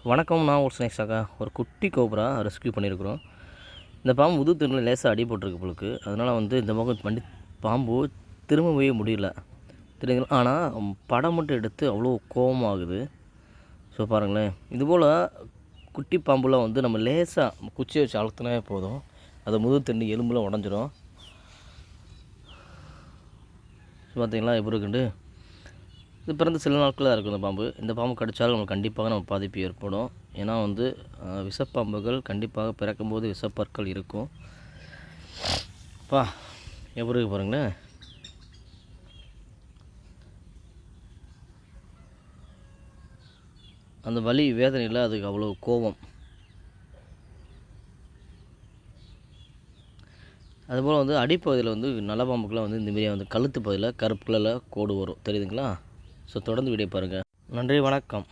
வணக்கம். நான் ஒரு ஸ்னேக்ஸாக்கா ஒரு குட்டி கோப்ரா ரெஸ்க்யூ பண்ணியிருக்கிறோம். இந்த பாம்பு முதுகுத்தண்டில் லேசாக அடிபட்டிருக்கு போலுக்கு. அதனால் இந்த பக்கம் பாம்பு திரும்பவே முடியல தெரியுங்களா. ஆனால் படம் மட்டும் எடுத்து அவ்வளோ கோபமாகுது. ஸோ பாருங்களேன், இதுபோல் குட்டி பாம்புலாம் நம்ம லேசாக குச்சியை வச்சு அழுத்தினாவே போதும், அது முதுகுத்தண்டு எலும்புலாம் உடஞ்சிரும். பார்த்தீங்களா எப்படி இருக்குண்டு. இது பிறந்து சில நாட்கள் தான் இருக்கும். இந்த பாம்பு கடித்தாலும் நம்மளுக்கு கண்டிப்பாக பாதிப்பு ஏற்படும். ஏன்னா விஷப்பாம்புகள் கண்டிப்பாக பிறக்கும்போது விஷப்பற்கள் இருக்கும். எப்படி இருக்கு பாருங்களேன். அந்த வலி வேதனையில் அதுக்கு அவ்வளோ கோபம். அதுபோல் அடிப்பகுதியில் நல்ல பாம்புக்கெலாம் இந்தமாரி கழுத்து பகுதியில் கருப்பு கலரில் கோடு வரும் தெரியுதுங்களா. ஸோ தொடர்ந்து வீடியோ பாருங்கள். நன்றி, வணக்கம்.